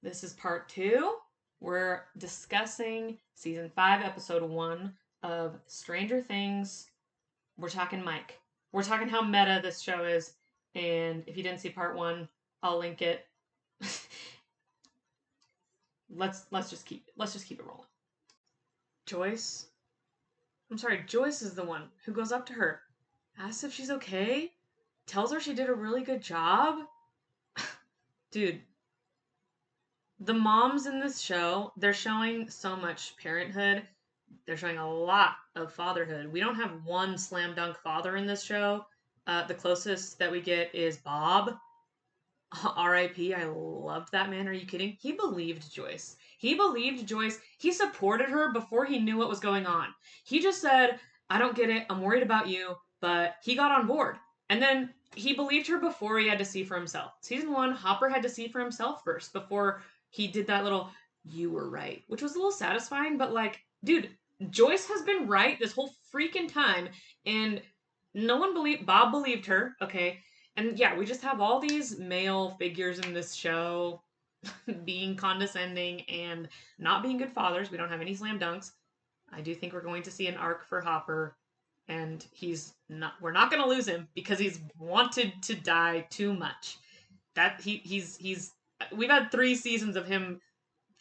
This is part 2. We're discussing season 5, episode 1 of Stranger Things. We're talking Mike. We're talking how meta this show is. And if you didn't see part 1, I'll link it. let's just keep it rolling. Joyce is the one who goes up to her, asks if she's okay, tells her she did a really good job. Dude, the moms in this show, they're showing so much parenthood. They're showing a lot of fatherhood. We don't have one slam dunk father in this show. The closest that we get is Bob. R.I.P. I loved that man. Are you kidding? He believed Joyce. He supported her before he knew what was going on. He just said, I don't get it. I'm worried about you. But he got on board. And then he believed her before he had to see for himself. Season 1, Hopper had to see for himself first before he did that little, you were right, which was a little satisfying, but like, dude, Joyce has been right this whole freaking time, and Bob believed her, okay? And yeah, we just have all these male figures in this show being condescending and not being good fathers. We don't have any slam dunks. I do think we're going to see an arc for Hopper, and we're not going to lose him because he's wanted to die too much. We've had 3 seasons of him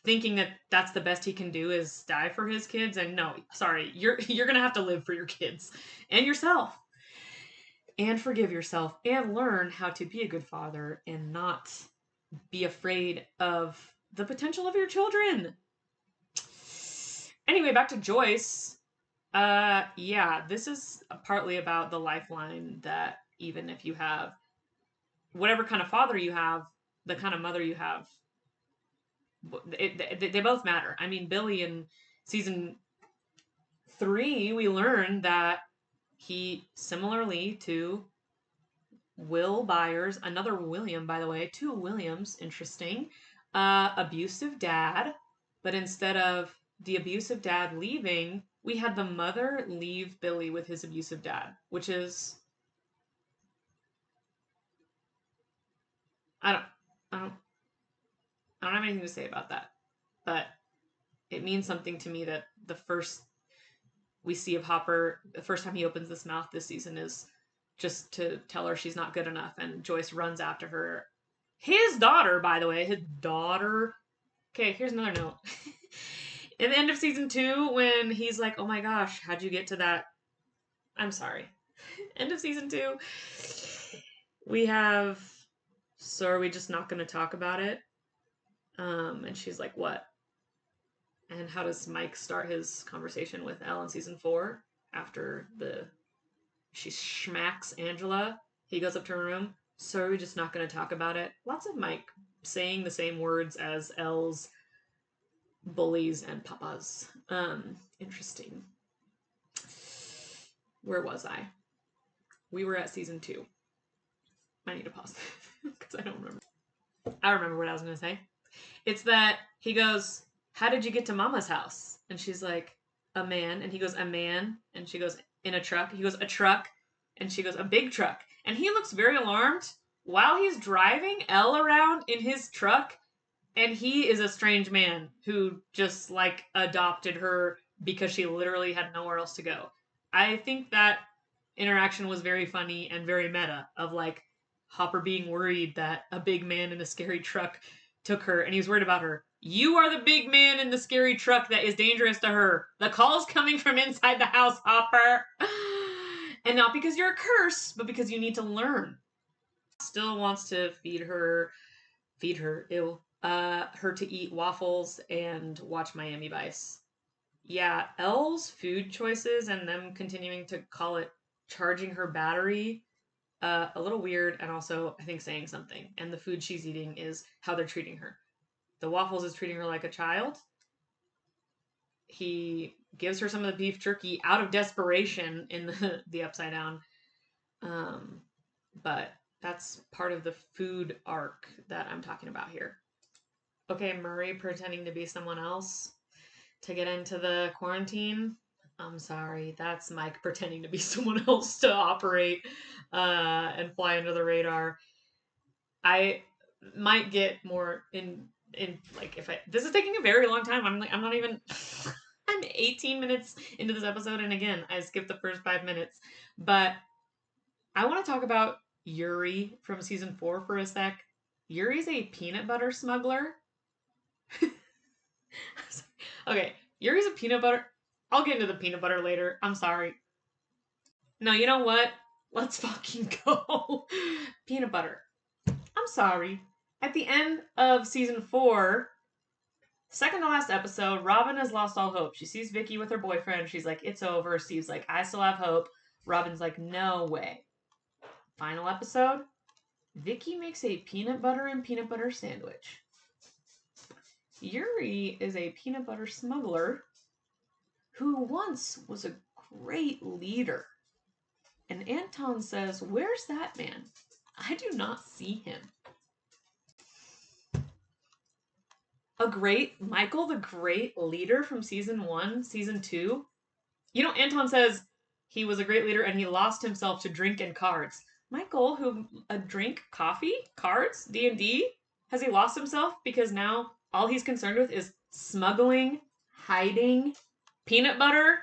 thinking that that's the best he can do is die for his kids, and no, sorry, you're gonna have to live for your kids and yourself and forgive yourself and learn how to be a good father and not be afraid of the potential of your children. Anyway, back to Joyce. This is partly about the lifeline that even if you have whatever kind of father you have, the kind of mother you have, they both matter. I mean, Billy in season 3, we learn that he, similarly to Will Byers, another William, by the way, 2 Williams, interesting, abusive dad, but instead of the abusive dad leaving, we had the mother leave Billy with his abusive dad, which is, I don't have anything to say about that, but it means something to me that the first we see of Hopper, the first time he opens his mouth this season is just to tell her she's not good enough, and Joyce runs after her. His daughter, by the way, his daughter. Okay, here's another note. In the end of season 2, when he's like, oh my gosh, how'd you get to that? I'm sorry. End of season 2, we have, so are we just not going to talk about it? And she's like, what? And how does Mike start his conversation with Elle in season 4 after she smacks Angela? He goes up to her room. So are we just not going to talk about it? Lots of Mike saying the same words as Elle's bullies and papas. Interesting. Where was I? We were at season 2. I need to pause because I don't remember. I remember what I was going to say. It's that he goes, how did you get to Mama's house? And she's like, a man. And he goes, a man. And she goes, in a truck. He goes, a truck. And she goes, a big truck. And he looks very alarmed while he's driving Elle around in his truck. And he is a strange man who just like adopted her because she literally had nowhere else to go. I think that interaction was very funny and very meta, of like Hopper being worried that a big man in a scary truck took her, and he's worried about her. You are the big man in the scary truck that is dangerous to her. The call's coming from inside the house, Hopper. And not because you're a curse, but because you need to learn. Still wants to feed her, her to eat waffles and watch Miami Vice. Yeah, Elle's food choices and them continuing to call it charging her battery, a little weird, and also I think saying something. And the food she's eating is how they're treating her. The waffles is treating her like a child. He gives her some of the beef jerky out of desperation in the Upside Down. But that's part of the food arc that I'm talking about here. Okay, Murray pretending to be someone else to get into the quarantine. I'm sorry, that's Mike pretending to be someone else to operate and fly under the radar. I might get more this is taking a very long time. I'm not even. I'm 18 minutes into this episode, and again, I skipped the first 5 minutes. But I want to talk about Yuri from season 4 for a sec. Yuri's a peanut butter smuggler. Okay, Yuri's a peanut butter. I'll get into the peanut butter later. I'm sorry. No, you know what? Let's fucking go. Peanut butter. I'm sorry. At the end of season 4, second to last episode, Robin has lost all hope. She sees Vicky with her boyfriend. She's like, it's over. Steve's like, I still have hope. Robin's like, no way. Final episode, Vicky makes a peanut butter and peanut butter sandwich. Yuri is a peanut butter smuggler who once was a great leader. And Anton says, where's that man? I do not see him. Michael the Great Leader from season 1, season 2. You know, Anton says he was a great leader and he lost himself to drink and cards. Michael, who drink, coffee, cards, D&D, has he lost himself because now all he's concerned with is smuggling, hiding, peanut butter?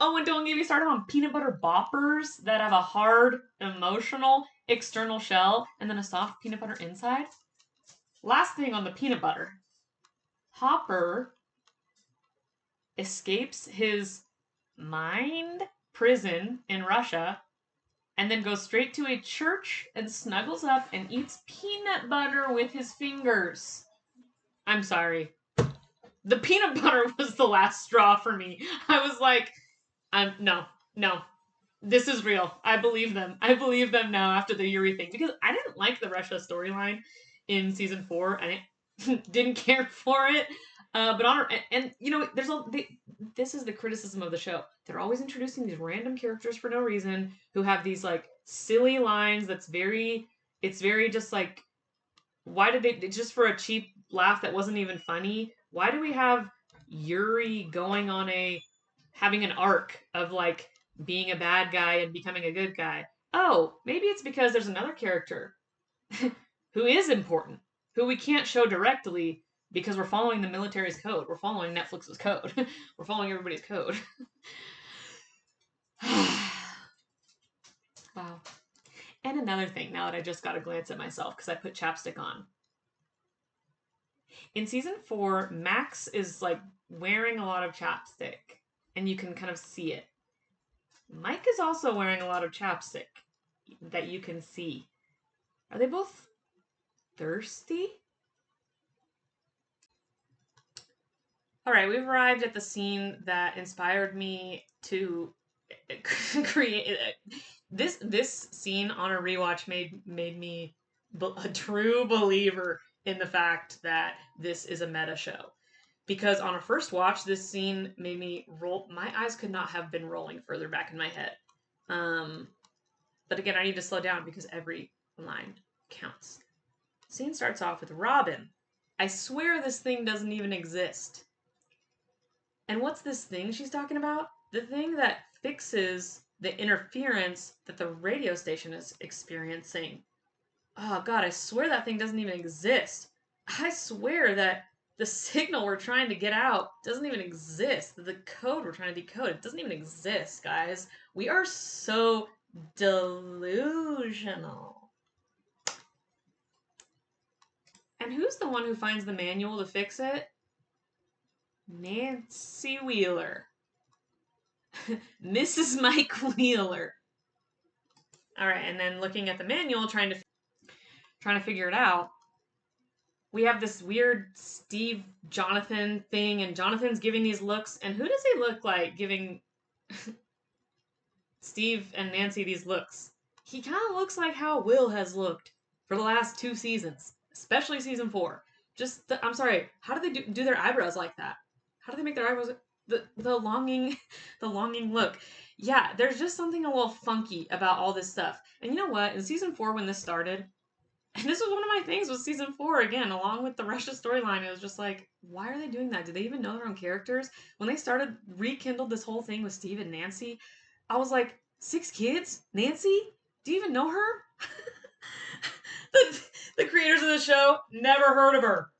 Oh, and don't get me started on peanut butter boppers that have a hard, emotional external shell and then a soft peanut butter inside. Last thing on the peanut butter. Hopper escapes his mind prison in Russia and then goes straight to a church and snuggles up and eats peanut butter with his fingers. I'm sorry. The peanut butter was the last straw for me. I was like, no. This is real. I believe them. I believe them now after the Yuri thing. Because I didn't like the Russia storyline in season 4. And I didn't care for it. But you know, this is the criticism of the show. They're always introducing these random characters for no reason who have these like silly lines. It's very just like, why did they, just for a cheap laugh that wasn't even funny? Why do we have Yuri going on having an arc of like being a bad guy and becoming a good guy? Oh, maybe it's because there's another character who is important, who we can't show directly because we're following the military's code. We're following Netflix's code. We're following everybody's code. Wow. And another thing, now that I just got a glance at myself because I put chapstick on. In season 4, Max is like wearing a lot of chapstick, and you can kind of see it. Mike is also wearing a lot of chapstick that you can see. Are they both thirsty? All right, we've arrived at the scene that inspired me to create this scene on a rewatch made me a true believer in the fact that this is a meta show. Because on a first watch, this scene made me roll. My eyes could not have been rolling further back in my head. But again, I need to slow down because every line counts. Scene starts off with Robin. I swear this thing doesn't even exist. And what's this thing she's talking about? The thing that fixes the interference that the radio station is experiencing. Oh god, I swear that thing doesn't even exist. I swear that the signal we're trying to get out doesn't even exist. The code we're trying to decode, it doesn't even exist, guys. We are so delusional. And who's the one who finds the manual to fix it? Nancy Wheeler. Mrs. Mike Wheeler. All right, and then looking at the manual, trying to figure it out. We have this weird Steve Jonathan thing, and Jonathan's giving these looks. And who does he look like giving Steve and Nancy these looks? He kind of looks like how Will has looked for the last 2 seasons, especially season 4. I'm sorry, how do they do their eyebrows like that? How do they make their eyebrows the longing look? Yeah, there's just something a little funky about all this stuff. And you know what? In season 4, when this started, and this was one of my things with season 4, again, along with the Russia storyline, it was just like, why are they doing that? Do they even know their own characters? When they rekindled this whole thing with Steve and Nancy, I was like, 6 kids? Nancy? Do you even know her? the creators of the show never heard of her.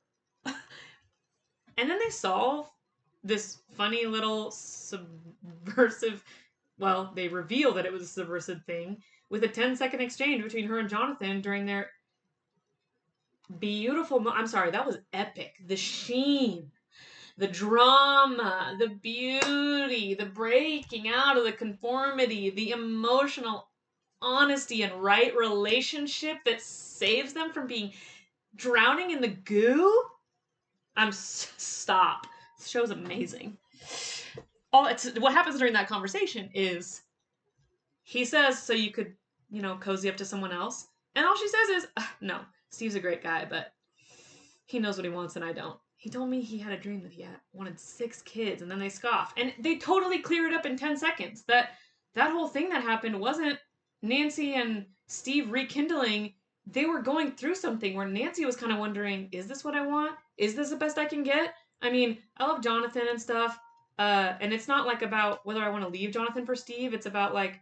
And then they solve this funny little subversive, well, they reveal that it was a subversive thing with a 10-second exchange between her and Jonathan during their beautiful, I'm sorry, that was epic. The sheen, the drama, the beauty, the breaking out of the conformity, the emotional honesty and right relationship that saves them from being drowning in the goo. Stop. This show's amazing. What happens during that conversation is he says, so you could, cozy up to someone else. And all she says is, no, Steve's a great guy, but he knows what he wants and I don't. He told me he had a dream that he wanted 6 kids, and then they scoff. And they totally clear it up in 10 seconds. That whole thing that happened wasn't Nancy and Steve rekindling. They were going through something where Nancy was kind of wondering, is this what I want? Is this the best I can get? I mean, I love Jonathan and stuff. And it's not like about whether I want to leave Jonathan for Steve. It's about like,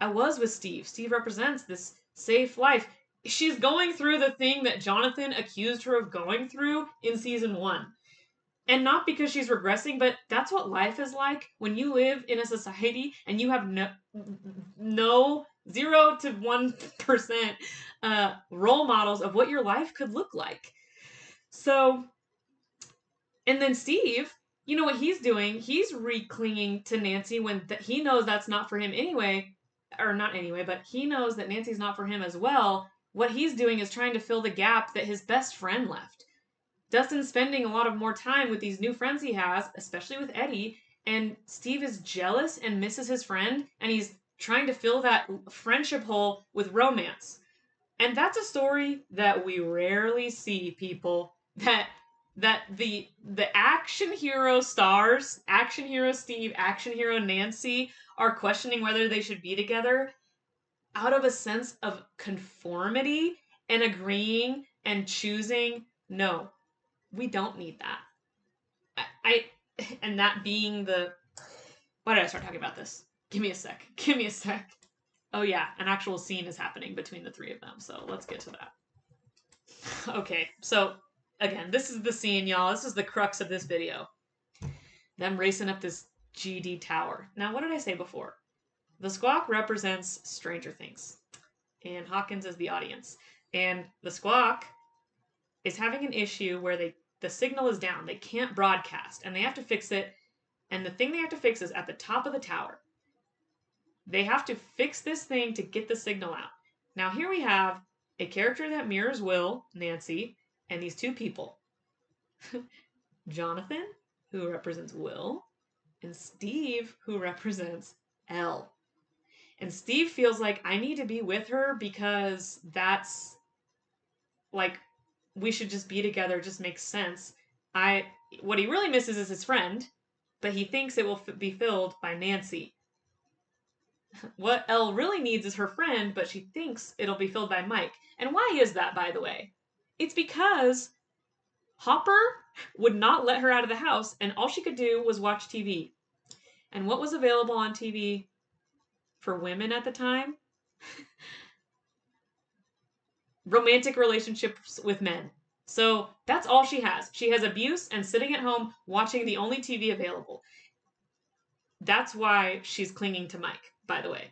I was with Steve. Steve represents this safe life. She's going through the thing that Jonathan accused her of going through in season 1. And not because she's regressing, but that's what life is like when you live in a society and you have no 0 to 1% role models of what your life could look like. So, and then Steve, you know what he's doing? He's re-clinging to Nancy when he knows that's not for him anyway. Or not anyway, but he knows that Nancy's not for him as well. What he's doing is trying to fill the gap that his best friend left. Dustin's spending a lot of more time with these new friends he has, especially with Eddie, and Steve is jealous and misses his friend, and he's trying to fill that friendship hole with romance. And that's a story that we rarely see, people. That the action hero stars, action hero Steve, action hero Nancy, are questioning whether they should be together out of a sense of conformity and agreeing and choosing. No, we don't need that. And that being the, why did I start talking about this? Give me a sec. Oh yeah, an actual scene is happening between the 3 of them, so let's get to that. Okay, so again, this is the scene, y'all. This is the crux of this video. Them racing up this GD tower. Now, what did I say before? The squawk represents Stranger Things, and Hawkins is the audience. And the squawk is having an issue where the signal is down. They can't broadcast, and they have to fix it. And the thing they have to fix is at the top of the tower. They have to fix this thing to get the signal out. Now, here we have a character that mirrors Will, Nancy, and these 2 people. Jonathan, who represents Will, and Steve, who represents Elle. And Steve feels like, I need to be with her because that's, like, we should just be together. It just makes sense. What he really misses is his friend, but he thinks it will be filled by Nancy. What Elle really needs is her friend, but she thinks it'll be filled by Mike. And why is that, by the way? It's because Hopper would not let her out of the house, and all she could do was watch TV. And what was available on TV for women at the time? Romantic relationships with men. So that's all she has. She has abuse and sitting at home watching the only TV available. That's why she's clinging to Mike, by the way.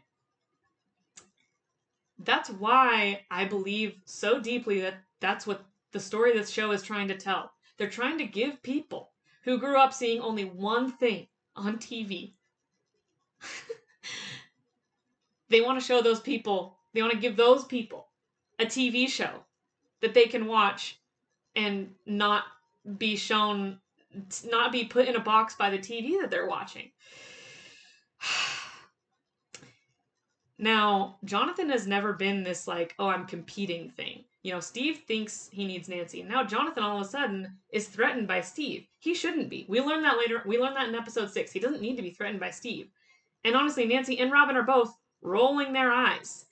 That's why I believe so deeply that that's what the story this show is trying to tell. They're trying to give people who grew up seeing only one thing on TV. They want to show those people, they want to give those people a TV show that they can watch and not be shown, not be put in a box by the TV that they're watching. Now, Jonathan has never been this like, oh, I'm competing thing. You know, Steve thinks he needs Nancy. Now Jonathan all of a sudden is threatened by Steve. He shouldn't be. We learned that later. We learned that in episode 6. He doesn't need to be threatened by Steve. And honestly, Nancy and Robin are both rolling their eyes.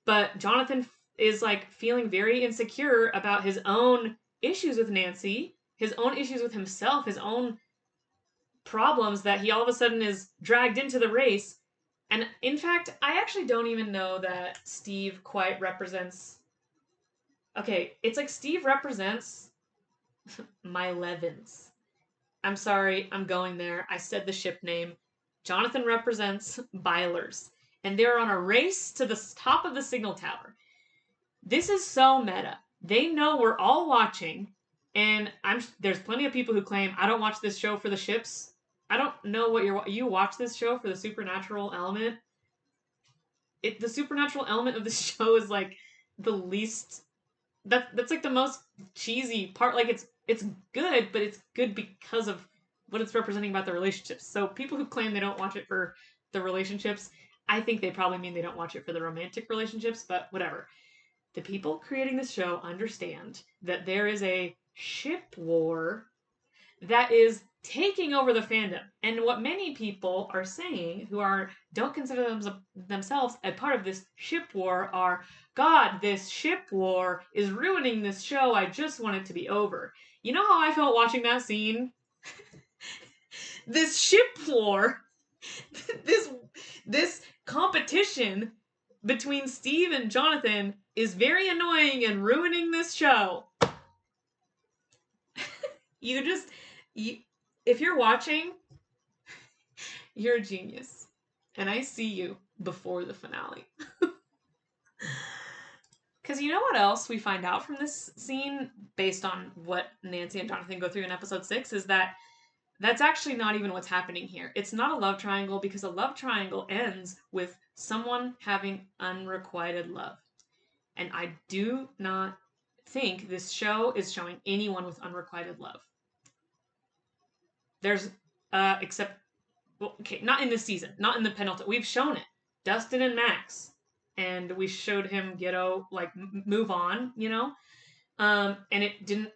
But Jonathan is like feeling very insecure about his own issues with Nancy, his own issues with himself, his own problems that he all of a sudden is dragged into the race. And in fact, I actually don't even know that Steve quite represents Okay, it's like Steve represents my Levins. I'm sorry, I'm going there. I said the ship name. Jonathan represents Bylers, and they're on a race to the top of the signal tower. This is so meta. They know we're all watching, and there's plenty of people who claim I don't watch this show for the ships. I don't know what you watch this show for the supernatural element. The supernatural element of this show is like the least that's like the most cheesy part. Like it's good, but it's good because of what it's representing about the relationships. So people who claim they don't watch it for the relationships, I think they probably mean they don't watch it for the romantic relationships, but whatever. The people creating this show understand that there is a ship war that is taking over the fandom. And what many people are saying who don't consider themselves a part of this ship war are, God, this ship war is ruining this show. I just want it to be over. You know how I felt watching that scene? This ship war, this this competition between Steve and Jonathan is very annoying and ruining this show. You just you if you're watching, you're a genius. And I see you before the finale. Because you know what else we find out from this scene, based on what Nancy and Jonathan go through in episode 6, is that that's actually not even what's happening here. It's not a love triangle, because a love triangle ends with someone having unrequited love. And I do not think this show is showing anyone with unrequited love. There's, except, well, okay, not in this season, not in the penultimate. We've shown it. Dustin and Max. And we showed him Ghetto, like, move on, you know? And it didn't,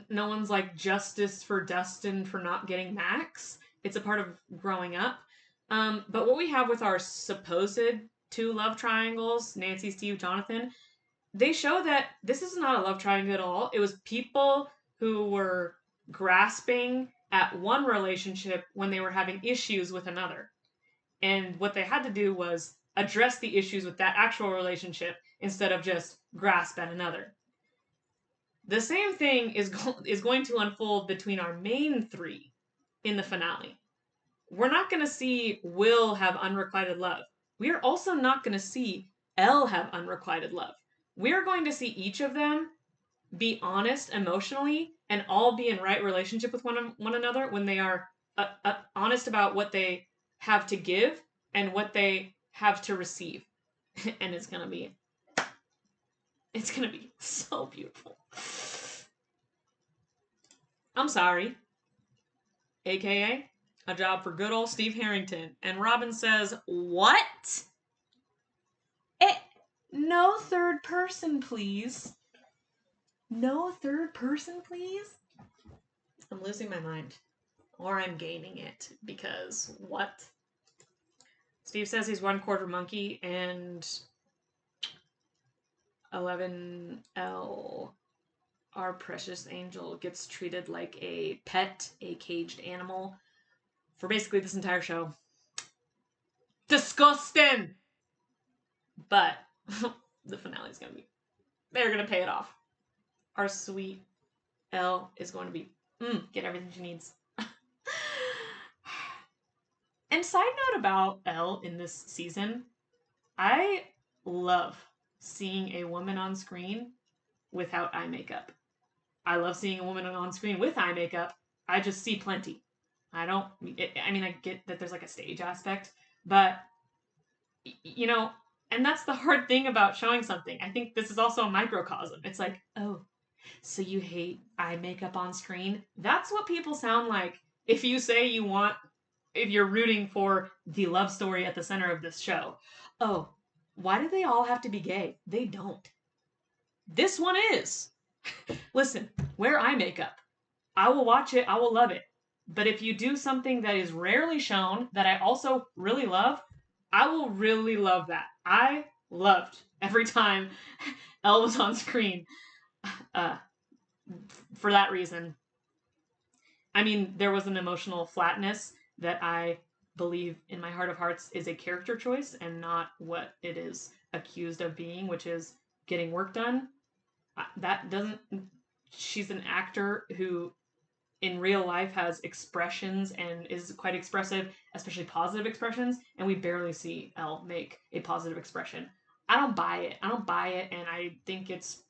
no one's like justice for Dustin for not getting Max. It's a part of growing up. But what we have with our supposed two love triangles, Nancy, Steve, Jonathan, they show that this is not a love triangle at all. It was people who were grasping at one relationship when they were having issues with another. And what they had to do was address the issues with that actual relationship instead of just grasp at another. The same thing is going to unfold between our main three in the finale. We're not going to see Will have unrequited love. We are also not going to see Elle have unrequited love. We're going to see each of them be honest emotionally and all be in right relationship with one another when they are honest about what they have to give and what they have to receive. And it's going to be so beautiful. I'm sorry. AKA a job for good old Steve Harrington. And Robin says, "What? No third person, please. No third person, please?" I'm losing my mind. Or I'm gaining it, because what? Steve says he's 1/4 monkey, and 11L, our precious angel, gets treated like a pet, a caged animal, for basically this entire show. Disgusting! But the finale's gonna be, they're gonna pay it off. Our sweet Elle is going to be, get everything she needs. And side note about Elle in this season, I love seeing a woman on screen without eye makeup. I love seeing a woman on screen with eye makeup. I just see plenty. I get that there's like a stage aspect, but, you know, and that's the hard thing about showing something. I think this is also a microcosm. It's like, oh, so you hate eye makeup on screen? That's what people sound like if you say if you're rooting for the love story at the center of this show. Oh, why do they all have to be gay? They don't. This one is. Listen, wear eye makeup. I will watch it. I will love it. But if you do something that is rarely shown, that I also really love, I will really love that. I loved every time Elle was on screen. For that reason. I mean, there was an emotional flatness that I believe in my heart of hearts is a character choice and not what it is accused of being, which is getting work done. that doesn't. She's an actor who in real life has expressions and is quite expressive, especially positive expressions, and we barely see Elle make a positive expression. I don't buy it. I don't buy it, and I think it's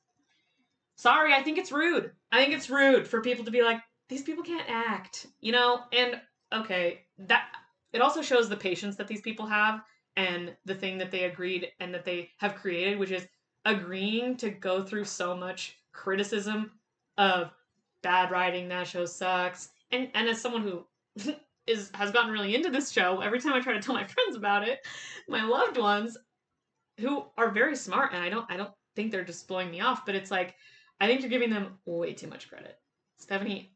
sorry, I think it's rude. I think it's rude for people to be like, these people can't act, you know? And okay, that it also shows the patience that these people have and the thing that they agreed and that they have created, which is agreeing to go through so much criticism of bad writing, that show sucks. And as someone who has gotten really into this show, every time I try to tell my friends about it, my loved ones who are very smart, and I don't think they're just blowing me off, but it's like I think you're giving them way too much credit. Stephanie,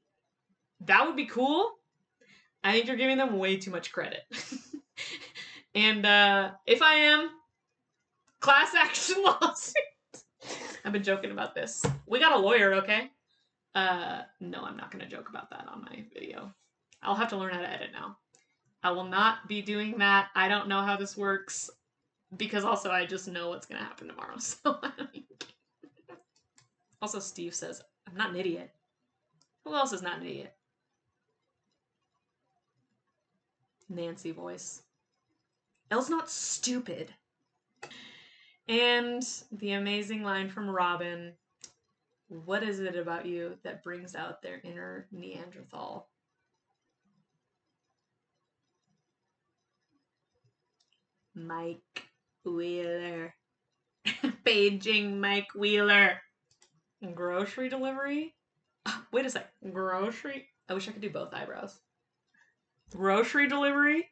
that would be cool. I think you're giving them way too much credit. And if I am, class action lawsuit. I've been joking about this. We got a lawyer, okay? No, I'm not going to joke about that on my video. I'll have to learn how to edit now. I will not be doing that. I don't know how this works because also I just know what's going to happen tomorrow. So I don't even care. Also, Steve says, I'm not an idiot. Who else is not an idiot? Nancy voice. Elle's not stupid. And the amazing line from Robin, what is it about you that brings out their inner Neanderthal? Mike Wheeler. Paging Mike Wheeler. Grocery delivery? Wait a sec. Grocery? I wish I could do both eyebrows. Grocery delivery?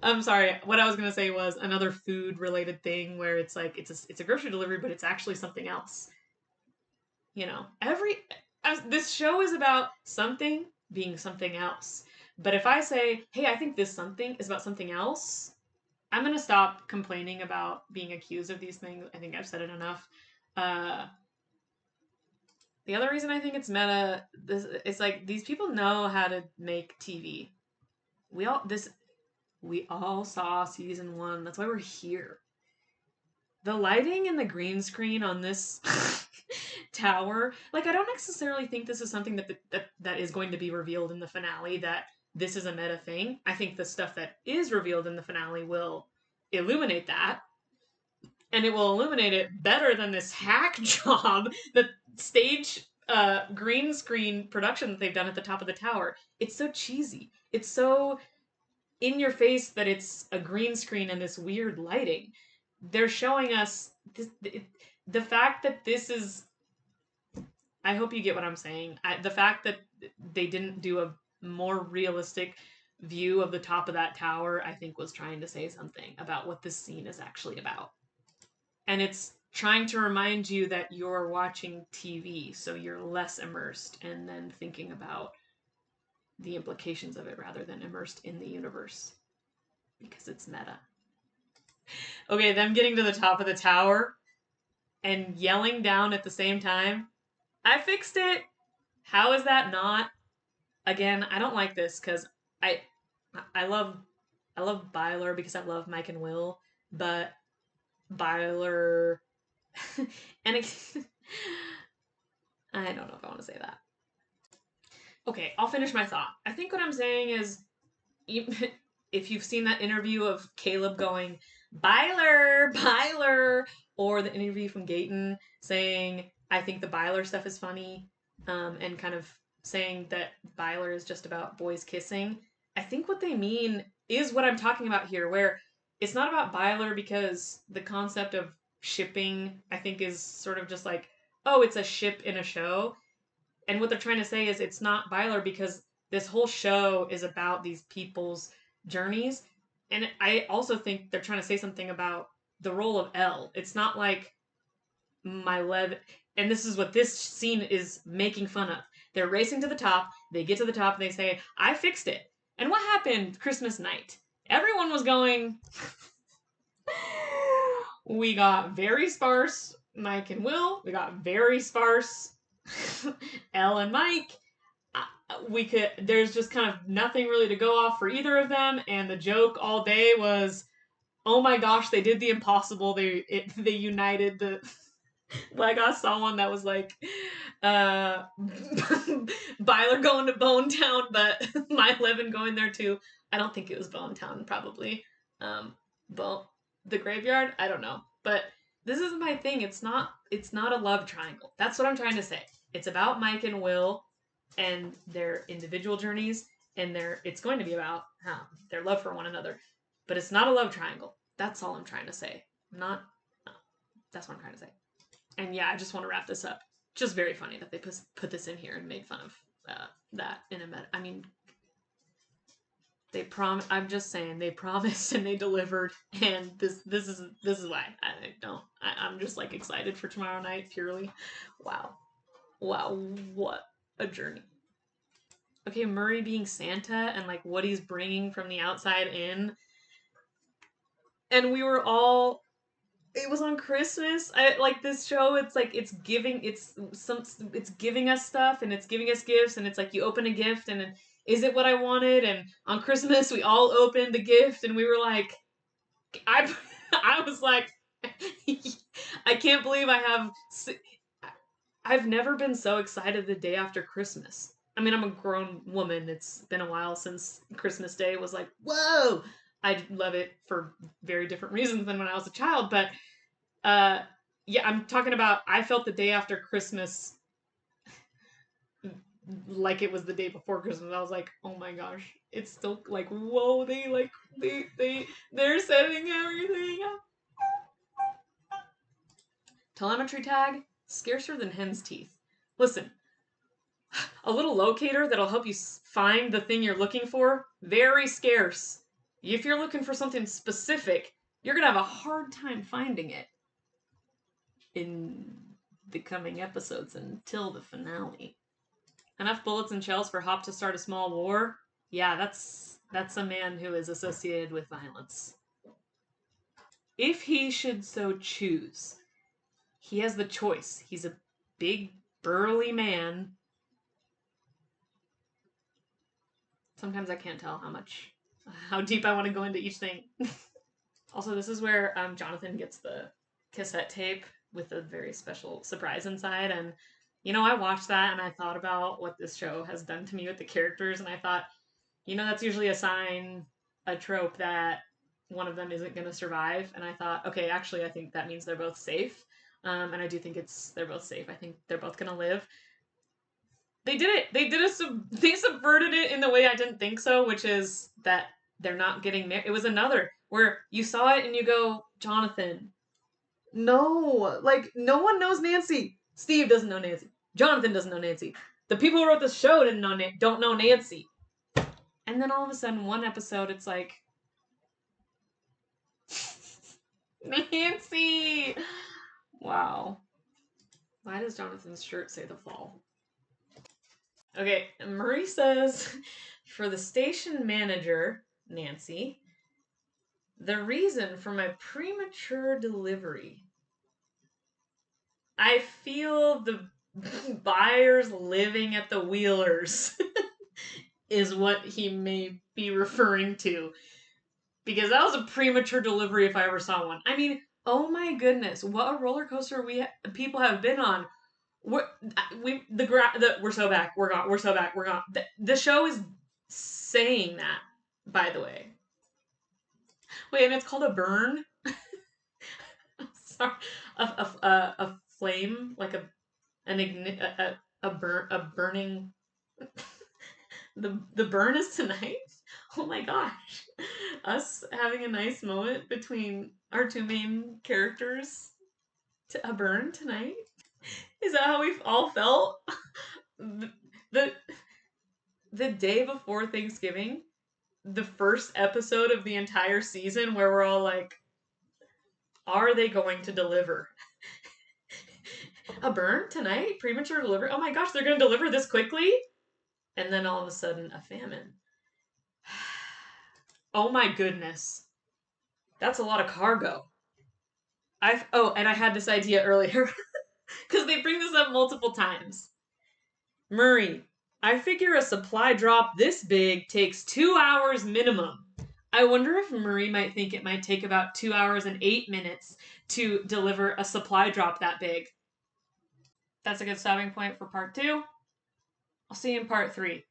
I'm sorry. What I was gonna say was another food-related thing where it's like it's a grocery delivery, but it's actually something else. You know, this show is about something being something else. But if I say, hey, I think this something is about something else, I'm gonna stop complaining about being accused of these things. I think I've said it enough. The other reason I think it's meta, it's like these people know how to make TV. We all saw season 1. That's why we're here. The lighting and the green screen on this tower, like I don't necessarily think this is something that is going to be revealed in the finale, that this is a meta thing. I think the stuff that is revealed in the finale will illuminate that. And it will illuminate it better than this hack job, the stage green screen production that they've done at the top of the tower. It's so cheesy. It's so in your face that it's a green screen and this weird lighting. They're showing us the fact that this is. I hope you get what I'm saying. The fact that they didn't do a more realistic view of the top of that tower, I think, was trying to say something about what this scene is actually about. And it's trying to remind you that you're watching TV, so you're less immersed and then thinking about the implications of it rather than immersed in the universe. Because it's meta. Okay, them getting to the top of the tower and yelling down at the same time. I fixed it! How is that not? Again, I don't like this because I love Byler because I love Mike and Will, but Byler and I don't know if I want to say that. Okay, I'll finish my thought. I think what I'm saying is, if you've seen that interview of Caleb going, Byler, or the interview from Gaten saying, I think the Byler stuff is funny, and kind of saying that Byler is just about boys kissing, I think what they mean is what I'm talking about here, where it's not about Byler because the concept of shipping, I think, is sort of just like, oh, it's a ship in a show. And what they're trying to say is it's not Byler because this whole show is about these people's journeys. And I also think they're trying to say something about the role of Elle. It's not like and this is what this scene is making fun of. They're racing to the top, they get to the top, and they say, I fixed it. And what happened Christmas night? Everyone was going... We got very sparse Mike and Will. We got very sparse Elle and Mike. There's just kind of nothing really to go off for either of them, and the joke all day was, Oh my gosh, they did the impossible. They united the. Like I saw one that was like, Byler going to Bone Town, but my Levin going there too. I don't think it was Bone Town, probably. Bone the graveyard. I don't know, but this is my thing. It's not. It's not a love triangle. That's what I'm trying to say. It's about Mike and Will, and their individual journeys, and it's going to be about their love for one another. But it's not a love triangle. That's all I'm trying to say. Not. No, that's what I'm trying to say. And yeah, I just want to wrap this up. Just very funny that they put this in here and made fun of that in a I mean, I'm just saying they promised and they delivered, and this is why I'm just like excited for tomorrow night purely. Wow, what a journey. Okay, Murray being Santa and like what he's bringing from the outside in, and we were all it was on Christmas. I like this show. It's like it's giving us stuff and it's giving us gifts and it's like you open a gift and is it what I wanted? And on Christmas we all opened the gift and we were like, I I was like, I can't believe I've never been so excited the day after Christmas. I mean, I'm a grown woman. It's been a while since Christmas Day was like, whoa. I love it for very different reasons than when I was a child, but uh, yeah, I'm talking about. I felt the day after Christmas like it was the day before Christmas. I was like, oh my gosh, it's still like, whoa, they're setting everything up. Telemetry tag, scarcer than hen's teeth. Listen, a little locator that'll help you find the thing you're looking for, very scarce. If you're looking for something specific, you're gonna have a hard time finding it in the coming episodes until the finale. Enough bullets and shells for Hop to start a small war? Yeah, that's a man who is associated with violence. If he should so choose, he has the choice. He's a big, burly man. Sometimes I can't tell how deep I want to go into each thing. Also, this is where Jonathan gets the cassette tape with a very special surprise inside, and I watched that and I thought about what this show has done to me with the characters, and I thought, that's usually a sign, a trope that one of them isn't going to survive. And I thought, okay, actually, I think that means they're both safe. And I do think they're both safe. I think they're both going to live. They did it. They subverted it in the way I didn't think so, which is that they're not getting married. It was another where you saw it and you go, Jonathan, no, like no one knows Nancy. Steve doesn't know Nancy. Jonathan doesn't know Nancy. The people who wrote the show don't know Nancy. And then all of a sudden, one episode, it's like, Nancy! Wow. Why does Jonathan's shirt say the fall? Okay, Murray says, for the station manager, Nancy, the reason for my premature delivery. I feel the buyers living at the Wheelers is what he may be referring to. Because that was a premature delivery if I ever saw one. I mean, oh my goodness, what a roller coaster people have been on. We're so back, we're gone, we're so back, we're gone. The show is saying that, by the way. Wait, and it's called a burn? Sorry, a flame, like a burning. The burn is tonight. Oh my gosh, us having a nice moment between our two main characters. A burn tonight. Is that how we've all felt? the day before Thanksgiving, the first episode of the entire season, where we're all like, are they going to deliver? A burn tonight? Premature delivery? Oh my gosh, they're going to deliver this quickly? And then all of a sudden, a famine. Oh my goodness. That's a lot of cargo. And I had this idea earlier. Because they bring this up multiple times. Murray, I figure a supply drop this big takes 2 hours minimum. I wonder if Marie might think it might take about 2 hours and 8 minutes to deliver a supply drop that big. That's a good stopping point for part 2. I'll see you in part 3.